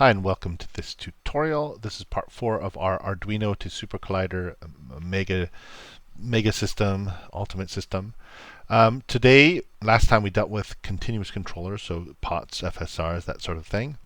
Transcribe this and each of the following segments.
Hi and welcome to this tutorial. This is part 4 of our Arduino to Supercollider mega system, ultimate system. Today, last time we dealt with continuous controllers, so POTS, FSRs, that sort of thing.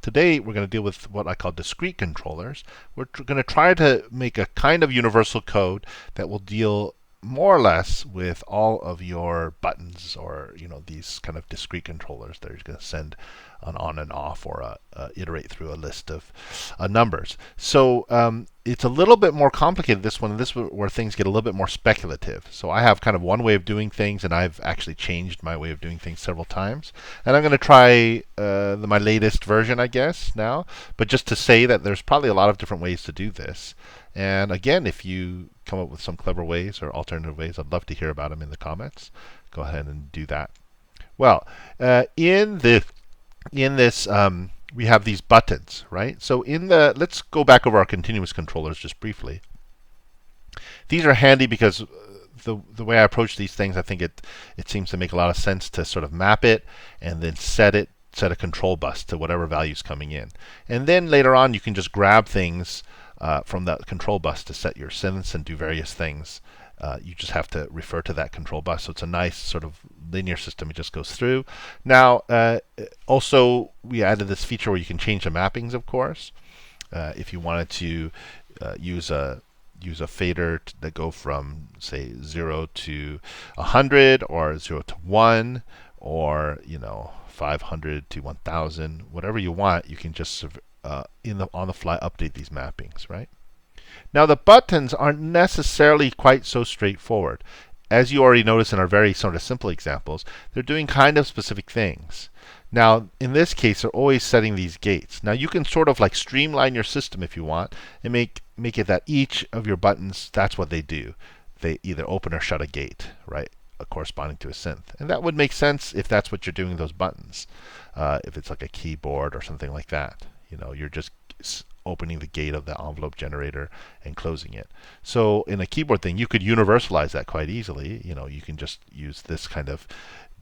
Today we're going to deal with what I call discrete controllers. We're going to try to make a kind of universal code that will deal more or less with all of your buttons, or these kind of discrete controllers that are going to send an on and off, or iterate through a list of numbers. So it's a little bit more complicated, this one. This is where things get a little bit more speculative. So I have kind of one way of doing things, and I've actually changed my way of doing things several times. And I'm going to try my latest version, I guess, now. But just to say that there's probably a lot of different ways to do this. And again, if you come up with some clever ways or alternative ways, I'd love to hear about them in the comments. Go ahead and do that. Well, in this we have these buttons, right? So let's go back over our continuous controllers just briefly. These are handy because the way I approach these things, I think it seems to make a lot of sense to sort of map it and then set a control bus to whatever value's coming in. And then later on, you can just grab things from that control bus to set your synths and do various things. You just have to refer to that control bus. So it's a nice sort of linear system. It just goes through. Now, also, we added this feature where you can change the mappings, of course. If you wanted to use a fader that go from, say, 0 to 100, or 0 to 1, or 500 to 1000, whatever you want, you can just on the fly update these mappings, right? Now, the buttons aren't necessarily quite so straightforward. As you already noticed in our very sort of simple examples, they're doing kind of specific things. Now, in this case, they're always setting these gates. Now, you can sort of like streamline your system if you want, and make it that each of your buttons, that's what they do. They either open or shut a gate, right, corresponding to a synth. And that would make sense if that's what you're doing with those buttons. If it's like a keyboard or something like that, you're just opening the gate of the envelope generator and closing it. So in a keyboard thing, you could universalize that quite easily. You can just use this kind of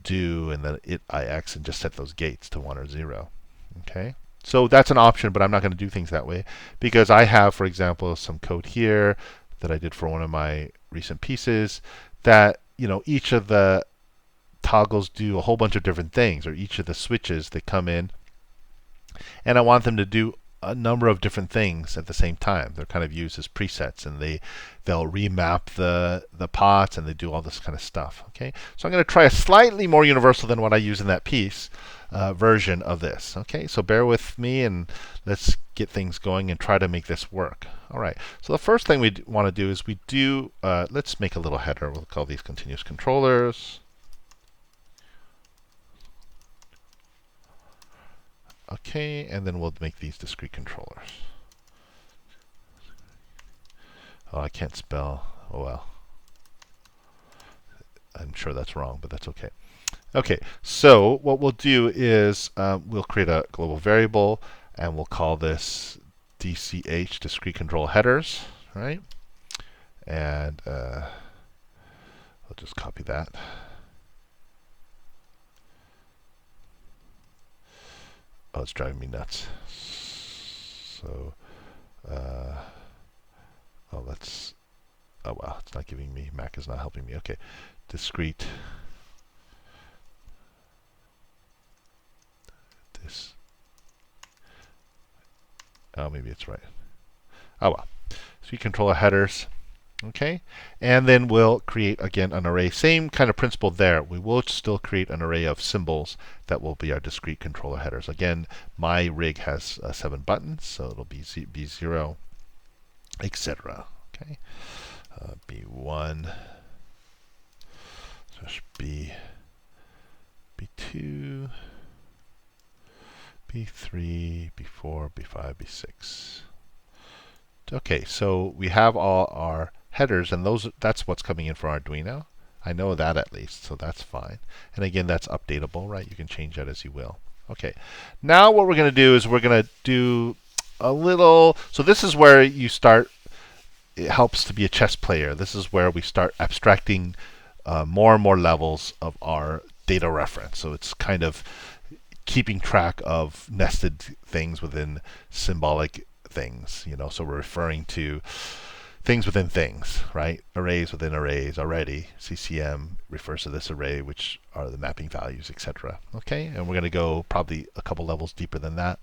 do and then ix and just set those gates to 1 or 0. Okay? So that's an option, but I'm not going to do things that way because I have, for example, some code here that I did for one of my recent pieces that, each of the toggles do a whole bunch of different things, or each of the switches that come in, and I want them to do a number of different things at the same time. They're kind of used as presets, and they'll remap the pots, and they do all this kind of stuff. Okay, so I'm going to try a slightly more universal than what I use in that piece version of this. Okay, so bear with me, and let's get things going and try to make this work. All right. So the first thing we want to do is let's make a little header. We'll call these continuous controllers. Okay, and then we'll make these discrete controllers. Oh, I can't spell. Oh well. I'm sure that's wrong, but that's okay. Okay, so what we'll do is we'll create a global variable, and we'll call this DCH, discrete control headers, right? And I'll just copy that. Oh, it's driving me nuts. So, oh wow, it's not giving me, Mac is not helping me. Okay, discrete. Oh, maybe it's right. Oh well. Discrete controller headers. Okay, and then we'll create again an array. Same kind of principle there. We will still create an array of symbols that will be our discrete controller headers. Again, my rig has 7 buttons, so it'll be B0, etc. Okay, B1, B, B2, B3, B4, B5, B6. Okay, so we have all our headers, and that's what's coming in for Arduino. I know that at least, so that's fine. And again, that's updatable, right? You can change that as you will. Okay, now what we're going to do is we're going to do a little, so this is where you start, it helps to be a chess player. This is where we start abstracting more and more levels of our data reference. So it's kind of keeping track of nested things within symbolic things. So we're referring to things within things, right? Arrays within arrays already. CCM refers to this array, which are the mapping values, etc. Okay, and we're going to go probably a couple levels deeper than that.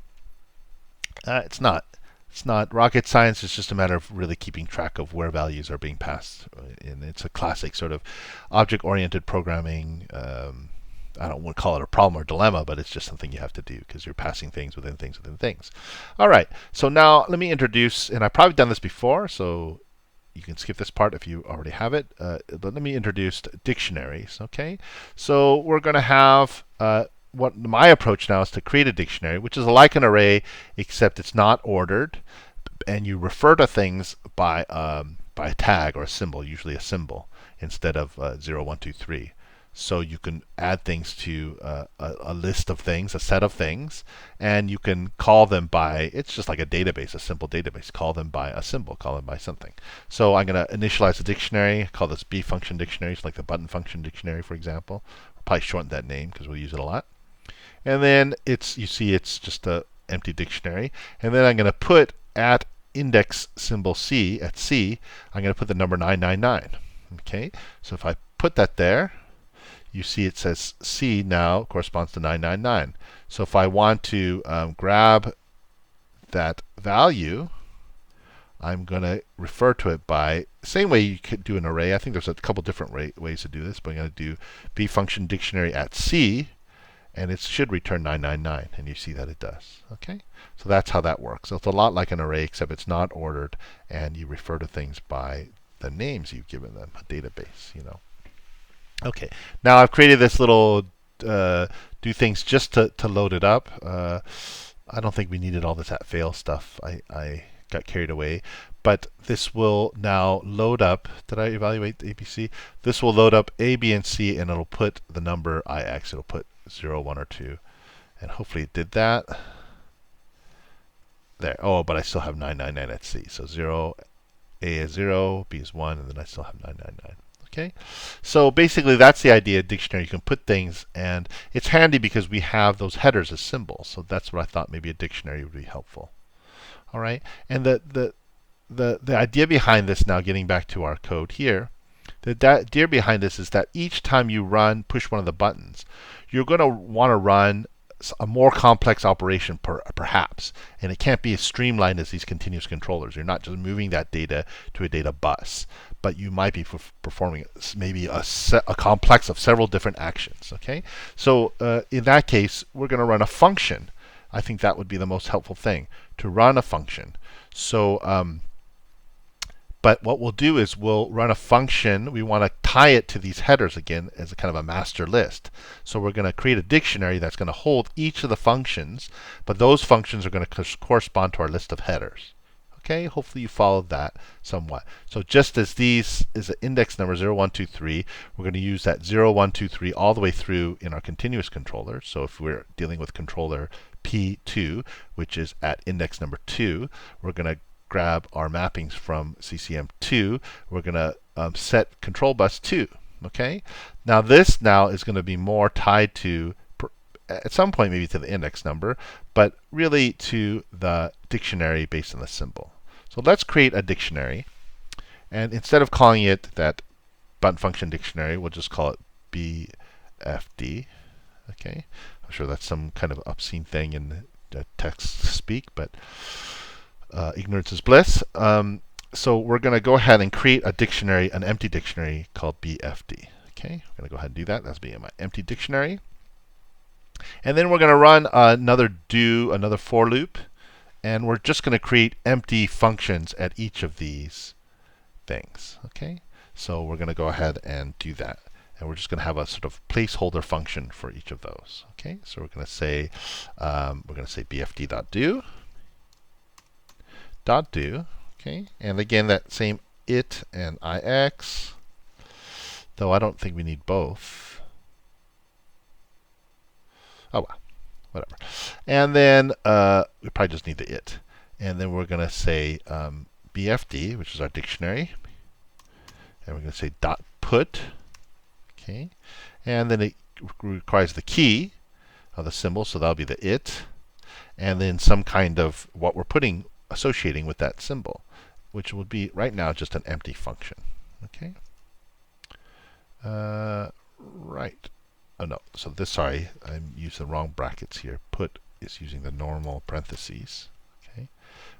It's not rocket science. It's just a matter of really keeping track of where values are being passed. And it's a classic sort of object-oriented programming. I don't want to call it a problem or dilemma, but it's just something you have to do because you're passing things within things within things. All right, so now let me introduce, and I've probably done this before, so you can skip this part if you already have it. But let me introduce dictionaries. Okay, so we're going to have what my approach now is to create a dictionary, which is like an array, except it's not ordered, and you refer to things by a tag or a symbol, usually a symbol, instead of 0, 1, 2, 3. So you can add things to a list of things, a set of things, and you can call them by, it's just like a database, a simple database. Call them by a symbol, call them by something. So I'm going to initialize a dictionary, call this B function dictionary, like the button function dictionary, for example. We'll probably shorten that name because we'll use it a lot. And then you see it's just an empty dictionary. And then I'm going to put at index symbol C, at C, I'm going to put the number 999. Okay, so if I put that there, you see it says C now corresponds to 999. So if I want to grab that value, I'm going to refer to it by same way you could do an array. I think there's a couple different ways to do this, but I'm going to do B function dictionary at C, and it should return 999, and you see that it does. Okay, so that's how that works. So it's a lot like an array, except it's not ordered, and you refer to things by the names you've given them, a database. Okay, now I've created this little do things just to load it up. I don't think we needed all this at fail stuff. I got carried away. But this will now load up. Did I evaluate the ABC? This will load up A, B, and C, and it'll put the number IX. It'll put 0, 1, or 2. And hopefully it did that. There. Oh, but I still have 999 at C. So 0, A is 0, B is 1, and then I still have 999. Okay, so basically that's the idea of dictionary. You can put things, and it's handy because we have those headers as symbols. So that's what I thought maybe a dictionary would be helpful. All right, and the idea behind this, now getting back to our code here, the idea behind this is that each time you push one of the buttons, you're going to want to run a more complex operation perhaps, and it can't be as streamlined as these continuous controllers. You're not just moving that data to a data bus, but you might be performing maybe a complex of several different actions. Okay, so in that case, we're going to run a function. I think that would be the most helpful thing, to run a function. So but what we'll do is we'll run a function. We want to tie it to these headers again as a kind of a master list. So we're going to create a dictionary that's going to hold each of the functions, but those functions are going to correspond to our list of headers. Okay, hopefully you followed that somewhat. So just as these is an index number 0, 1, 2, 3, we're going to use that 0, 1, 2, 3 all the way through in our continuous controller. So if we're dealing with controller P2, which is at index number 2, we're going to grab our mappings from CCM2. We're going to set control bus 2. Okay, now this is going to be more tied to, at some point maybe to the index number, but really to the dictionary based on the symbol. So let's create a dictionary, and instead of calling it that button function dictionary, we'll just call it BFD. Okay, I'm sure that's some kind of obscene thing in text speak, but ignorance is bliss. So we're going to go ahead and create a dictionary, an empty dictionary called BFD. Okay, I'm going to go ahead and do that. That's being my empty dictionary. And then we're going to run another for loop, and we're just going to create empty functions at each of these things. Okay, so we're going to go ahead and do that, and we're just going to have a sort of placeholder function for each of those. Okay, so we're going to say BFD.do. Okay, and again that same it and IX, though I don't think we need both. Oh well, whatever. And then we probably just need the it. And then we're going to say BFD, which is our dictionary. And we're going to say dot put. Okay. And then it requires the key. of the symbol, so that'll be the it, and then some kind of what we're associating with that symbol, which would be right now just an empty function. Okay. Right. Oh no. So this, sorry, I used the wrong brackets here. Put is using the normal parentheses. Okay.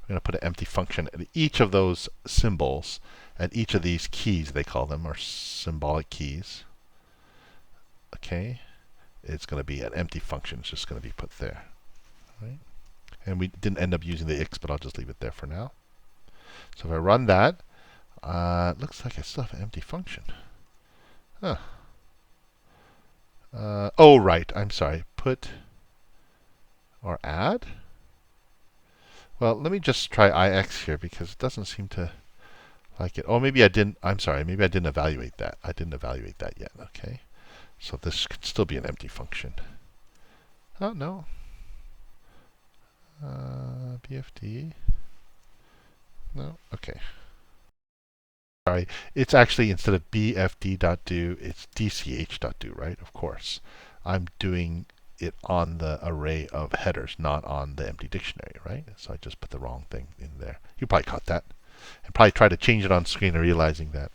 We're going to put an empty function at each of those symbols, at each of these keys, they call them, or symbolic keys. Okay. It's going to be an empty function. It's just going to be put there. Right. And we didn't end up using the x, but I'll just leave it there for now. So if I run that, it looks like I still have an empty function. Huh. Oh, right. I'm sorry. Put or add? Well, let me just try ix here because it doesn't seem to like it. Oh, maybe I didn't. I'm sorry. Maybe I didn't evaluate that. I didn't evaluate that yet. Okay. So this could still be an empty function. Oh, no. BFD. No. Okay. Sorry. It's actually, instead of bfd.do, it's dch.do, right? Of course. I'm doing it on the array of headers, not on the empty dictionary, right? So I just put the wrong thing in there. You probably caught that. And probably try to change it on screen and realizing that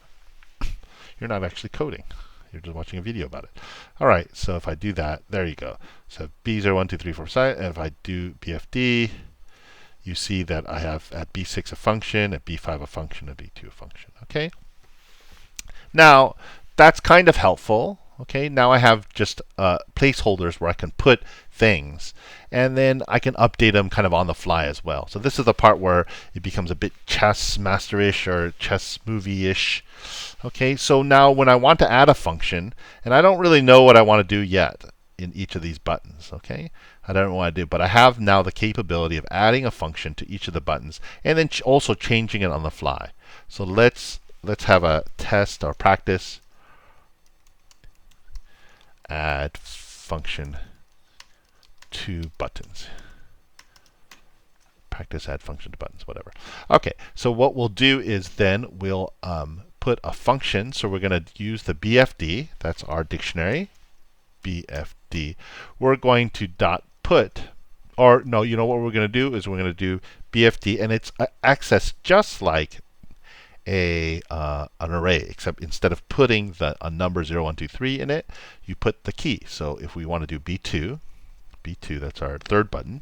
you're not actually coding. You're just watching a video about it. All right, so if I do that, there you go. So B0, 1, 2, 3, 4, 5, and if I do BFD, you see that I have at B6 a function, at B5 a function, at B2 a function. Okay. Now, that's kind of helpful. Okay, now I have just placeholders where I can put things, and then I can update them kind of on the fly as well. So this is the part where it becomes a bit chess master-ish or chess movie-ish. Okay, so now when I want to add a function, and I don't really know what I want to do yet in each of these buttons, okay? I don't know what to do, but I have now the capability of adding a function to each of the buttons, and then also changing it on the fly. So let's have a test or practice. Add function to buttons. Practice add function to buttons, whatever. Okay, so what we'll do is then we'll put a function. So we're going to use the BFD. That's our dictionary. BFD. We're going to dot put, or no, you know what we're going to do is we're going to do BFD, and it's accessed just like an array, except instead of putting a number 0, 1, 2, 3 in it, you put the key. So if we want to do B2, that's our third button,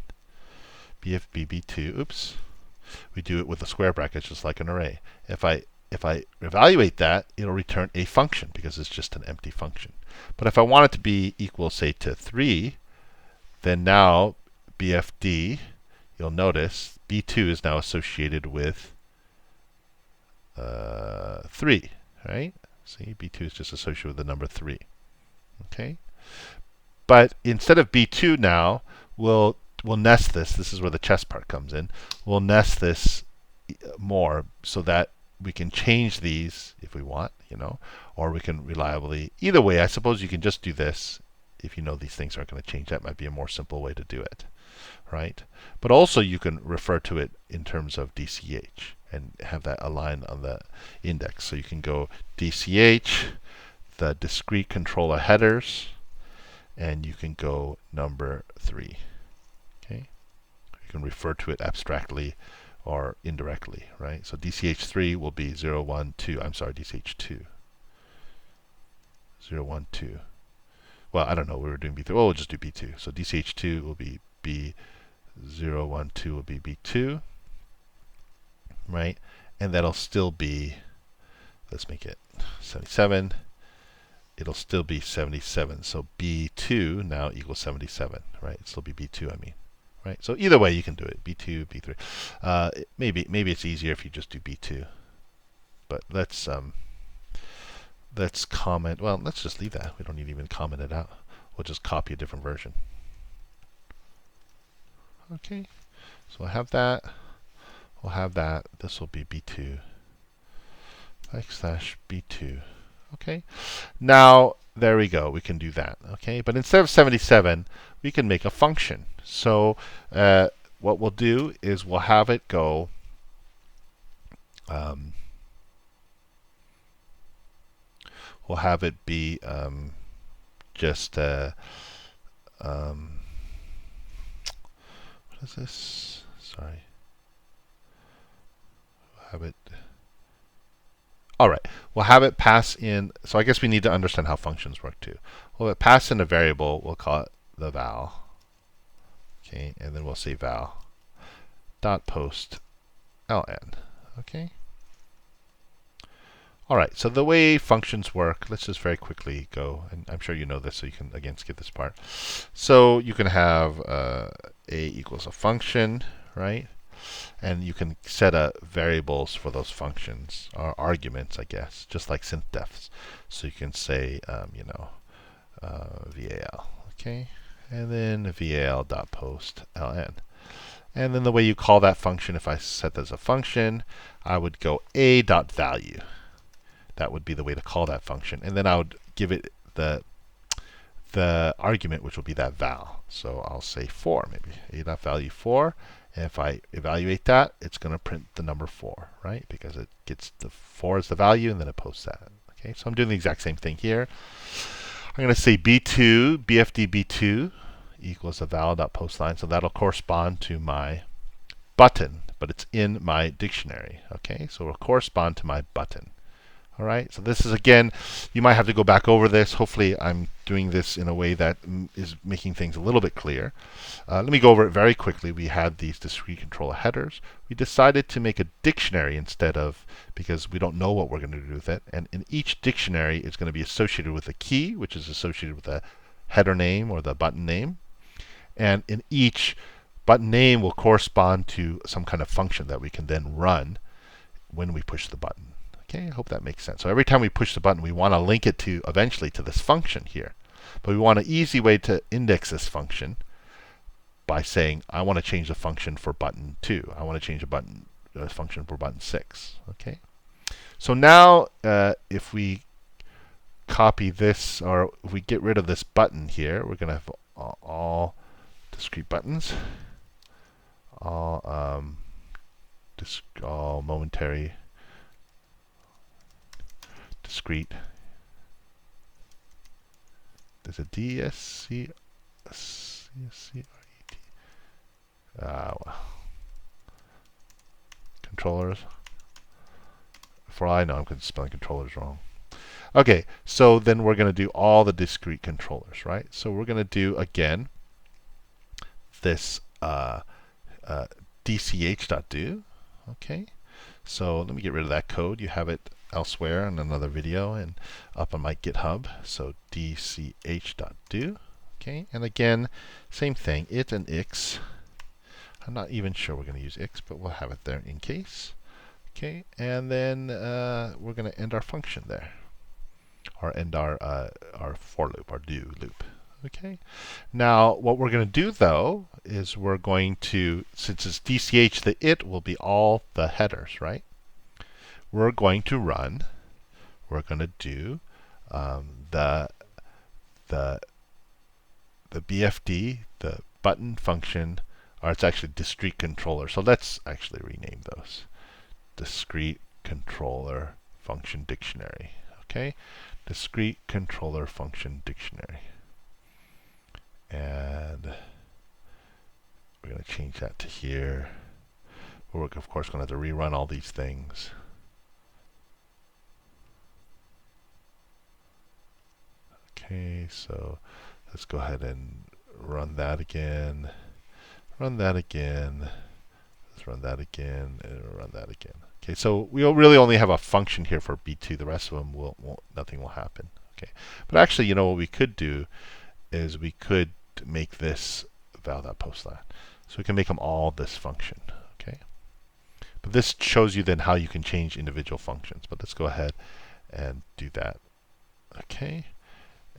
BFB B2, oops, we do it with a square bracket just like an array. If I evaluate that, it'll return a function because it's just an empty function. But if I want it to be equal, say, to 3, then now BFD, you'll notice B2 is now associated with 3, right? See, B2 is just associated with the number 3. Okay? But instead of B2 now, we'll nest this. This is where the chess part comes in. We'll nest this more so that we can change these if we want, you know, or we can reliably. Either way, I suppose you can just do this if you know these things aren't going to change. That might be a more simple way to do it, right? But also you can refer to it in terms of DCH and have that aligned on the index. So you can go DCH, the discrete controller headers, and you can go number 3. Okay, you can refer to it abstractly or indirectly, right? So DCH3 will be 0, 1, 2. I'm sorry, DCH2. 0, 1, 2. Well, I don't know. We were doing B3. Well, we'll just do B2. So DCH2 will be B0, 1, 2 will be B2, right? And that'll still be, let's make it 77. It'll still be 77. So B2 now equals 77, right? It'll still be B2, I mean. Right? So either way you can do it. B2, B3. Maybe it's easier if you just do B2. But let's comment. Well, let's just leave that. We don't need to even comment it out. We'll just copy a different version. Okay. So we'll have that. We'll have that. This will be B2 /B2. Okay. Now there we go. We can do that. Okay. But instead of 77, we can make a function. So what we'll do is we'll have it go we'll have it be just is this? Sorry. Have it. All right. We'll have it pass in. So I guess we need to understand how functions work too. Well, it pass in a variable. We'll call it the val. Okay, and then we'll say val dot post ln. Okay. All right. So the way functions work, let's just very quickly go, and I'm sure you know this, so you can again skip this part. So you can have a equals a function, right? And you can set variables for those functions, or arguments, I guess, just like synthdefs. So you can say, val, okay? And then val.post ln. And then the way you call that function, if I set that as a function, I would go a.value. That would be the way to call that function. And then I would give it the argument, which will be that val. So I'll say 4, maybe a.value 4. And if I evaluate that, it's going to print the number 4, right? Because it gets the 4 as the value, and then it posts that. Okay, so I'm doing the exact same thing here. I'm going to say b2, bfd b2 equals a val.postLine. So that'll correspond to my button, but it's in my dictionary. Okay, so it'll correspond to my button. All right, so this is, again, you might have to go back over this. Hopefully I'm doing this in a way that is making things a little bit clear. Let me go over it very quickly. We had these discrete controller headers. We decided to make a dictionary instead of, because we don't know what we're going to do with it. And in each dictionary, it's going to be associated with a key, which is associated with the header name or the button name. And in each button name will correspond to some kind of function that we can then run when we push the button. Okay, I hope that makes sense. So every time we push the button, we want to link it to eventually to this function here. But we want an easy way to index this function by saying, I want to change the function for button 2. I want to change a function for button 6. Okay. So now, if we copy this, or if we get rid of this button here, we're going to have all discrete buttons, all momentary discrete. There's a D-S-C-R-E-T. Well. Controllers. For all I know, I'm spelling controllers wrong. Okay, so then we're going to do all the discrete controllers, right? So we're going to do, again, this dch.do. Okay, so let me get rid of that code. You have it elsewhere in another video and up on my GitHub. So dch.do. Okay, and again, same thing, it and ix. I'm not even sure we're going to use ix, but we'll have it there in case. Okay, and then we're going to end our function there, or end our for loop, our do loop. Okay. Now, what we're going to do, though, is we're going to, since it's DCH, the it will be all the headers, right? We're going to run. We're going to do the BFD, the button function, or it's actually discrete controller. So let's actually rename those. Discrete controller function dictionary. Okay, discrete controller function dictionary. And we're going to change that to here. We're, of course, going to have to rerun all these things. Okay, so let's go ahead and run that again. Run that again. Let's run that again, and run that again. Okay, so we'll really only have a function here for B2. The rest of them nothing will happen. Okay, but actually, you know what we could do is we could make this val.postLine. So we can make them all this function. Okay, but this shows you then how you can change individual functions. But let's go ahead and do that. Okay,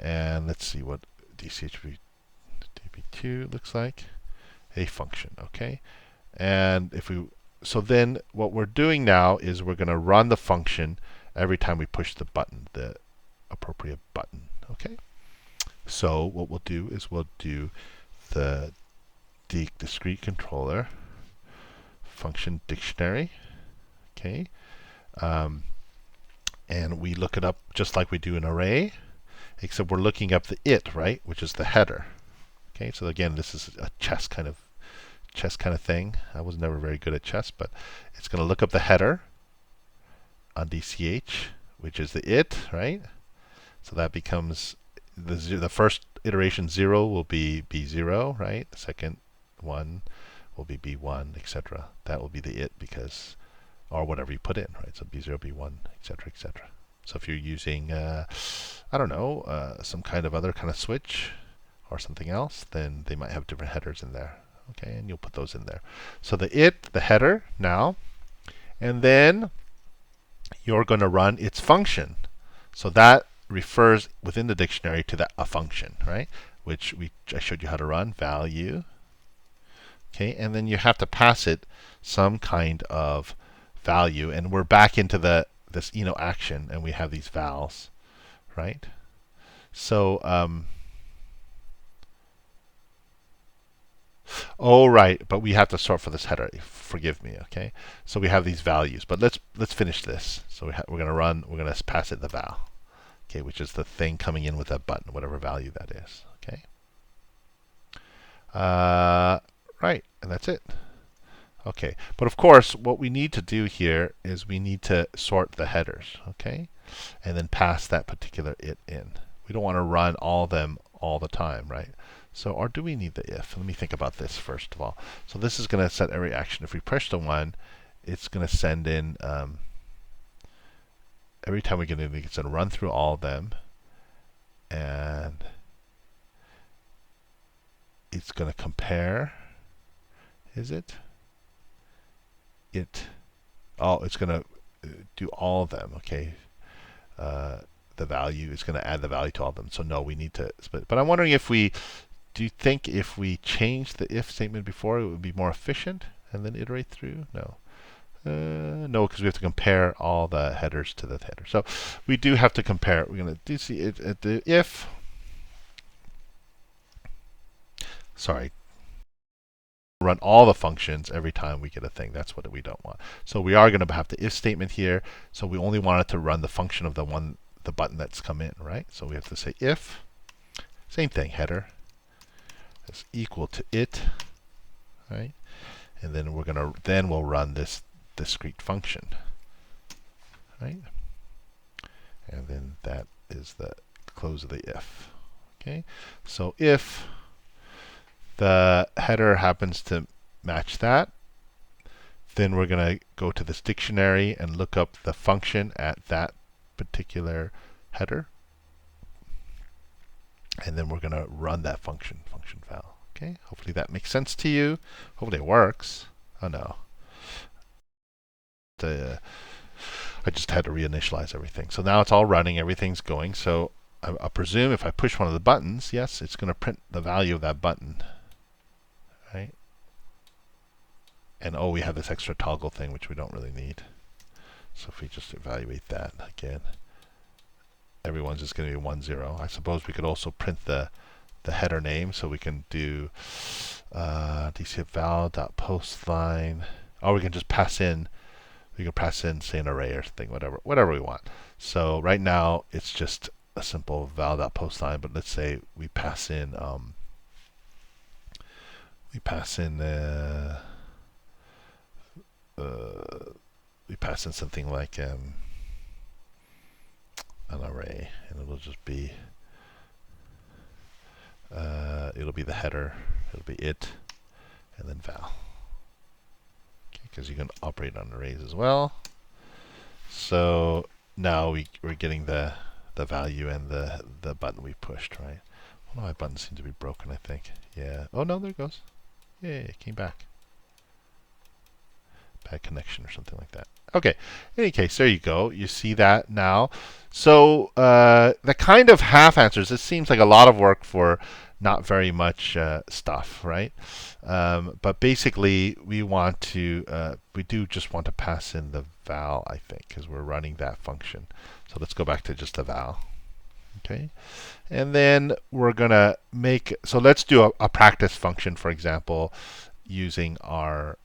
and let's see what DB2 looks like. A function. Okay, and if we so then what we're doing now is we're going to run the function every time we push the button, the appropriate button. Okay. So what we'll do is we'll do the discrete controller function dictionary. Okay. And we look it up just like we do an array, except we're looking up the it, right, which is the header. Okay. So again, this is a chess kind of chess kind of thing. I was never very good at chess, but it's going to look up the header on DCH, which is the it, right? So that becomes the first iteration 0 will be B0, right? The second one will be B1, etc. That will be the it because, or whatever you put in, right? So B0, B1, etc., etc. So if you're using, I don't know, some kind of other kind of switch or something else, then they might have different headers in there. Okay, and you'll put those in there. So the header now, and then you're going to run its function. So that refers within the dictionary to a function, right? Which I showed you how to run, value. Okay, and then you have to pass it some kind of value, and we're back into this action, and we have these vals, right? So oh right, but we have to sort for this header. Forgive me, okay? So we have these values, but let's finish this. So we're going to pass it the val, okay, which is the thing coming in with that button, whatever value that is, okay? Right, and that's it. Okay, but of course, what we need to do here is we need to sort the headers, okay, and then pass that particular it in. We don't want to run all of them all the time, right? So, or do we need the if? Let me think about this first of all. So this is going to set every action. If we push the 1, it's going to send in, every time we get in, it's going to run through all of them, and it's going to compare, is it? Oh, it's going to do all of them, okay. The value is going to add the value to all of them. So no, we need to split. But I'm wondering do you think if we change the if statement before, it would be more efficient and then iterate through? No. No, because we have to compare all the headers to the header. So we do have to compare. We're going to do see it at the if. Sorry. Run all the functions every time we get a thing. That's what we don't want. So we are going to have the if statement here. So we only want it to run the function of the button that's come in, right? So we have to say if, same thing, header is equal to it, right? And then we'll run this discrete function, right? And then that is the close of the if. Okay, so if the header happens to match that, then we're going to go to this dictionary and look up the function at that particular header, and then we're going to run that function val. Okay, hopefully that makes sense to you. Hopefully it works. Oh no, I just had to reinitialize everything. So now it's all running, everything's going. So I presume if I push one of the buttons, yes, it's going to print the value of that button, right? And oh, we have this extra toggle thing which we don't really need. So if we just evaluate that again, everyone's just going to be 1, 0. I suppose we could also print the header name, so we can do dcval.postline. Or we can just pass in. We can pass in, say, an array or something, whatever we want. So right now it's just a simple val.postline, but let's say we pass in something like an array, and it'll just be it'll be the header, it'll be it, and then val. Okay, because you can operate on arrays as well. So now we're getting the value and the button we pushed, right? Oh, my button seems to be broken, I think. Yeah. Oh no, there it goes. Yay, it came back. Bad connection or something like that. Okay, in any case, there you go. You see that now. So the kind of half answers, this seems like a lot of work for not very much stuff, right? But basically, we do just want to pass in the val, I think, because we're running that function. So let's go back to just the val. Okay, and then we're gonna so let's do a practice function, for example, using our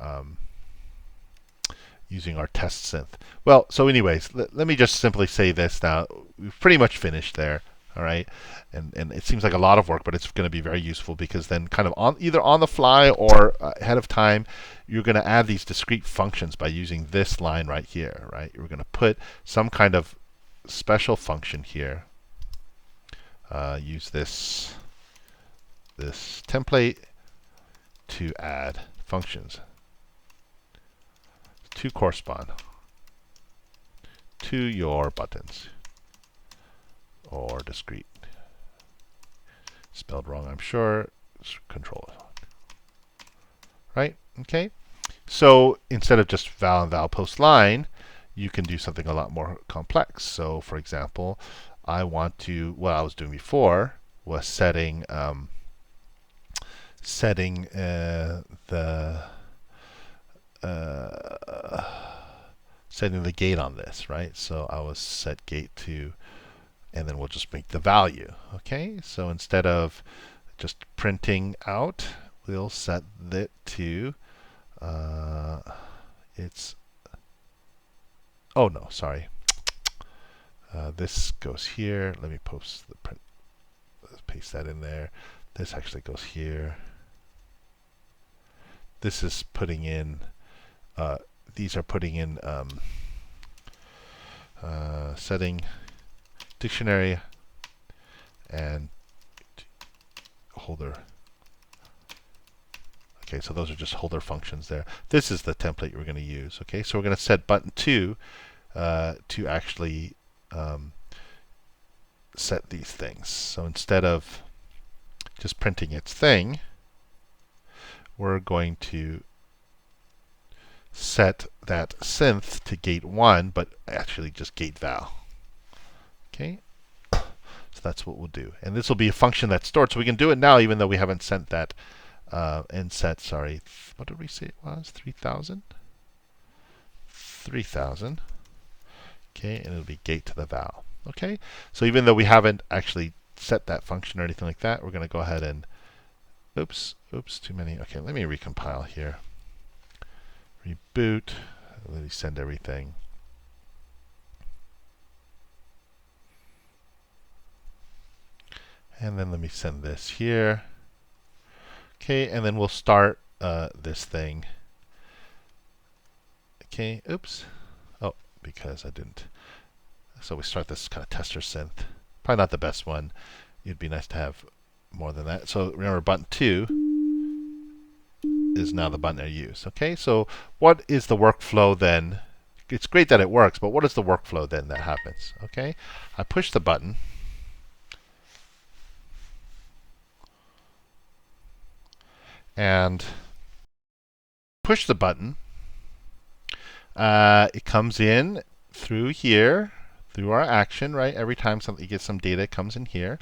test synth. Well, so anyways, let me just simply say this now. We've pretty much finished there. All right, and it seems like a lot of work, but it's going to be very useful because then, kind of either on the fly or ahead of time, you're going to add these discrete functions by using this line right here. Right, you're going to put some kind of special function here. Use this template to add functions to correspond to your buttons or discrete. Spelled wrong, I'm sure. Control it. Right? Okay. So instead of just val and val post line, you can do something a lot more complex. So for example, I want to, what I was doing before was setting the gate on this, right? So I was set gate to, and then we'll just make the value. Okay, so instead of just printing out, we'll set it to oh no, sorry. This goes here. Let me post the print. Let's paste that in there. This actually goes here. This is putting in. These are putting in setting dictionary and holder. Okay, so those are just holder functions there. This is the template we're going to use. Okay, so we're going to set button 2 to actually set these things. So instead of just printing its thing, we're going to set that synth to gate 1, but actually just gate val. Okay, so that's what we'll do. And this will be a function that's stored, so we can do it now even though we haven't sent that and set, sorry, what did we say it was? 3,000? 3,000. Okay, and it'll be gate to the val. Okay, so even though we haven't actually set that function or anything like that, we're going to go ahead and, oops, too many. Okay, let me recompile here. Reboot, let me send everything. And then let me send this here. Okay, and then we'll start this thing. Okay, oops. Oh, because I didn't. So we start this kind of tester synth. Probably not the best one. It'd be nice to have more than that. So remember, button 2 is now the button I use. Okay, so what is the workflow then? It's great that it works, but what is the workflow then that happens? Okay, I push the button. And push the button. It comes in through here, through our action, right? Every time something gets some data, it comes in here.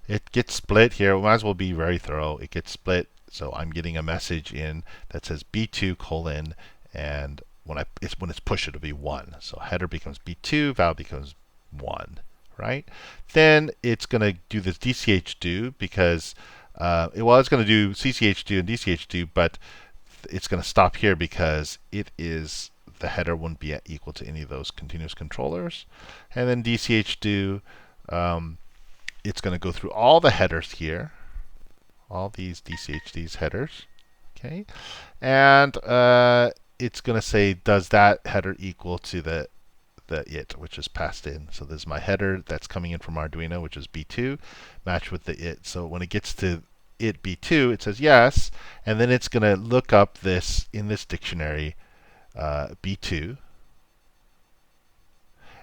It gets split here. We might as well be very thorough. It gets split, so I'm getting a message in that says B2 colon, and when it's pushed, it'll be 1. So header becomes B2, val becomes 1, right? Then it's going to do this DCH do because it's going to do CCH do and DCH do, but it's going to stop here because it is the header wouldn't be equal to any of those continuous controllers. And then DCH do, it's going to go through all the headers here, all these DCHD's headers, okay, and it's going to say, does that header equal to the it, which is passed in. So this is my header that's coming in from Arduino, which is B2, matched with the it. So when it gets to it B2, it says yes, and then it's going to look up this in this dictionary B2,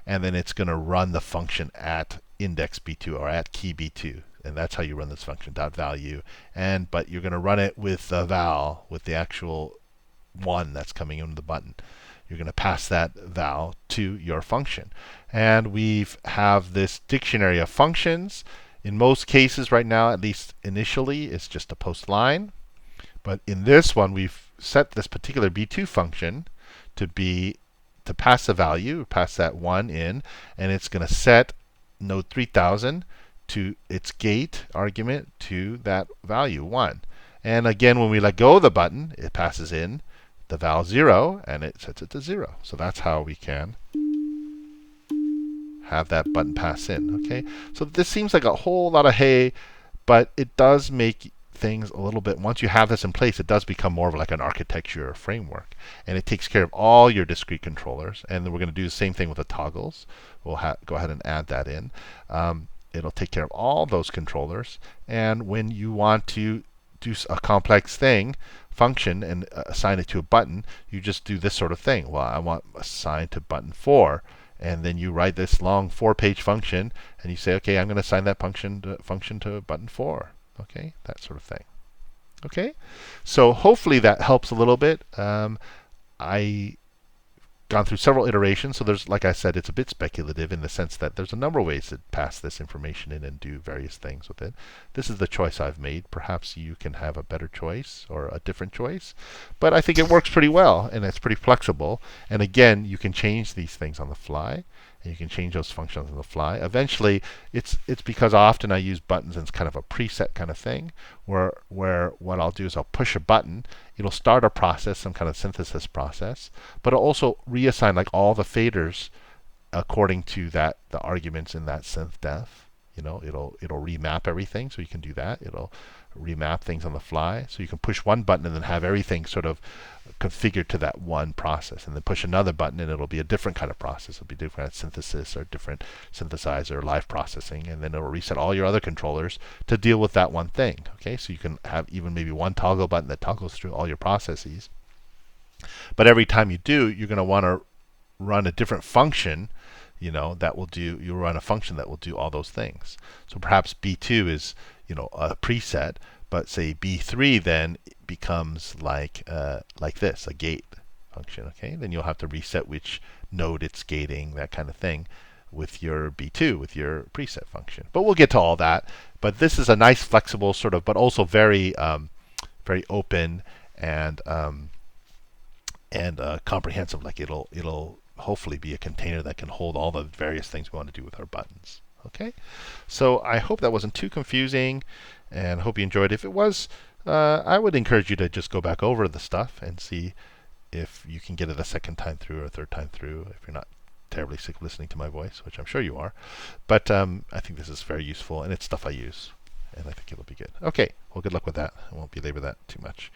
and then it's going to run the function at index B2 or at key B2, and that's how you run this function, dot value. But you're going to run it with the val, with the actual 1 that's coming into the button. You're going to pass that val to your function. And we have this dictionary of functions. In most cases right now, at least initially, it's just a post line. But in this one, we've set this particular B2 function to pass a value, pass that 1 in, and it's going to set node 3000 to its gate argument to that value 1. And again, when we let go of the button, it passes in the val 0 and it sets it to 0. So that's how we can have that button pass in. Okay, so this seems like a whole lot of hay, but it does make things a little bit, once you have this in place, it does become more of like an architecture framework. And it takes care of all your discrete controllers. And then we're going to do the same thing with the toggles. We'll go ahead and add that in. It'll take care of all those controllers. And when you want to do a complex function, and assign it to a button, you just do this sort of thing. Well, I want assign to button 4. And then you write this long 4-page function, and you say, okay, I'm going to assign that function to button 4. Okay, that sort of thing. Okay, so hopefully that helps a little bit. I gone through several iterations, so there's, like I said, it's a bit speculative in the sense that there's a number of ways to pass this information in and do various things with it. This is the choice I've made. Perhaps you can have a better choice or a different choice, but I think it works pretty well, and it's pretty flexible. And again, you can change these things on the fly, and you can change those functions on the fly. Eventually, it's because often I use buttons as kind of a preset kind of thing, where what I'll do is I'll push a button, it'll start a process, some kind of synthesis process, but it'll also reassign like all the faders according to the arguments in that synth-def. It'll remap everything, so you can do that. It'll remap things on the fly, so you can push one button and then have everything sort of configured to that one process, and then push another button and it'll be a different kind of process. It'll be different kind of synthesis or different synthesizer, live processing, and then it'll reset all your other controllers to deal with that one thing. Okay, so you can have even maybe one toggle button that toggles through all your processes. But every time you do, you're going to want to run a different function. You'll run a function that will do all those things. So perhaps B2 is a preset, but say B3 then becomes like this, a gate function. Okay, then you'll have to reset which node it's gating, that kind of thing, with your B2, with your preset function. But we'll get to all that. But this is a nice, flexible sort of, but also very very open and comprehensive. Like it'll hopefully be a container that can hold all the various things we want to do with our buttons. Okay, so I hope that wasn't too confusing, and hope you enjoyed. If it was, I would encourage you to just go back over the stuff and see if you can get it a second time through or a third time through, if you're not terribly sick of listening to my voice, which I'm sure you are. But I think this is very useful, and it's stuff I use, and I think it'll be good. Okay, well, good luck with that. I won't belabor that too much.